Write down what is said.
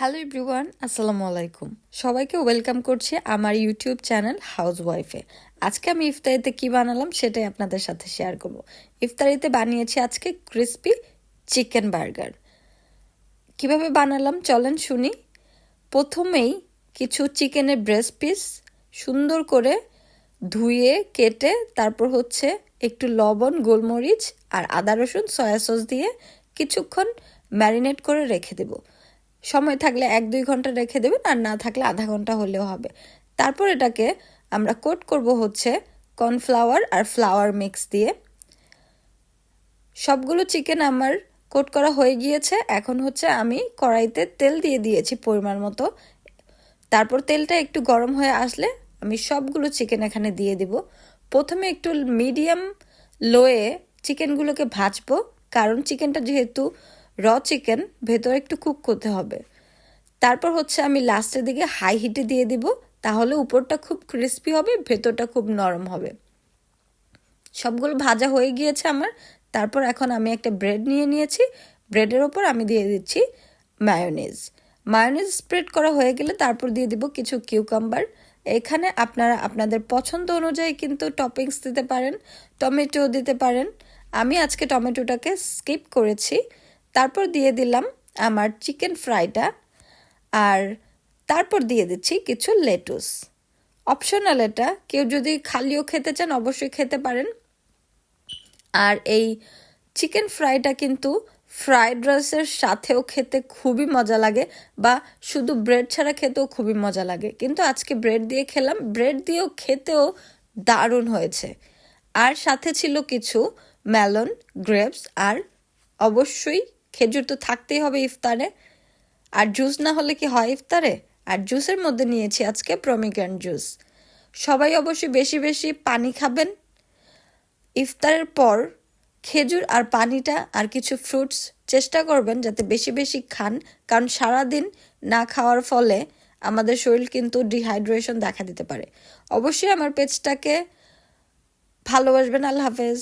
Hello everyone, আসসালামু আলাইকুম। সবাইকে ওয়েলকাম করছি আমার ইউটিউব চ্যানেল হাউস ওয়াইফে। আজকে আমি ইফতারিতে কি বানালাম সেটাই আপনাদের সাথে শেয়ার করব। ইফতারিতে বানিয়েছি আজকে ক্রিস্পি চিকেন বার্গার। কিভাবে বানালাম চলেন শুনি। প্রথমেই কিছু চিকেনের ব্রেস্ট পিস সুন্দর করে ধুয়ে কেটে তারপর একটু লবণ, গোলমরিচ আর আদা রসুন সয়া সস দিয়ে কিছুক্ষণ ম্যারিনেট করে রেখে দেব। সময় থাকলে 1-2 ঘন্টা রেখে দেবেন, আর না থাকলে আধা ঘন্টা হলেও হবে। তারপর এটাকে আমরা কোট করব কর্নফ্লাওয়ার আর ফ্লাওয়ার মিক্স দিয়ে। সবগুলো চিকেন আমার কোট করা হয়ে গিয়েছে। এখন আমি কড়াইতে তেল দিয়ে দিয়েছি পরিমাণ মতো। তারপর তেলটা একটু গরম হয়ে আসলে আমি সবগুলো চিকেন এখানে দিয়ে দিব। প্রথমে একটু মিডিয়াম লোয়ে চিকেনগুলোকে ভাজবো, কারণ চিকেনটা যেহেতু র চিকেন ভেতরে একটু কুক করতে হবে। তারপর আমি লাস্টের দিকে হাই হিটে দিয়ে দিব, তাহলে উপরটা খুব ক্রিস্পি হবে, ভেতরটা খুব নরম হবে। সবগুলো ভাজা হয়ে গিয়েছে আমার। তারপর এখন আমি একটা ব্রেড নিয়ে নিয়েছি, ব্রেডের ওপর আমি দিয়ে দিচ্ছি মায়োনিজ। মায়োনিজ স্প্রেড করা হয়ে গেলে তারপর দিয়ে দিব কিছু কিউকাম্বার। এখানে আপনারা আপনাদের পছন্দ অনুযায়ী কিন্তু টপিংস দিতে পারেন, টমেটো দিতে পারেন। আমি আজকে টমেটোটাকে স্কিপ করেছি। তারপর দিয়ে দিলাম আমার চিকেন ফ্রাইটা, আর তারপর দিয়ে দিচ্ছি কিছু লেটুস। অপশনাল এটা, কেউ যদি খালিও খেতে চান অবশ্যই খেতে পারেন। আর এই চিকেন ফ্রাইটা কিন্তু ফ্রাইড রাইসের সাথেও খেতে খুবই মজা লাগে, বা শুধু ব্রেড ছাড়া খেতেও খুবই মজা লাগে। কিন্তু আজকে ব্রেড দিয়ে খেলাম, ব্রেড দিয়েও খেতেও দারুণ হয়েছে। আর সাথে ছিল কিছু মেলন, গ্রেপস, আর অবশ্যই খেজুর তো থাকতেই হবে ইফতারে। আর জুস না হলে কি হয় ইফতারে? আর জুসের মধ্যে নিয়েছি আজকে প্রমিগ্রেন্ট জুস। সবাই অবশ্যই বেশি বেশি পানি খাবেন। ইফতারের পর খেজুর আর পানিটা আর কিছু ফ্রুটস চেষ্টা করবেন যাতে বেশি বেশি খান, কারণ সারাদিন না খাওয়ার ফলে আমাদের শরীর কিন্তু ডিহাইড্রেশন দেখা দিতে পারে। অবশ্যই আমার পেজটাকে ভালোবাসবেন। আল্লাহ হাফেজ।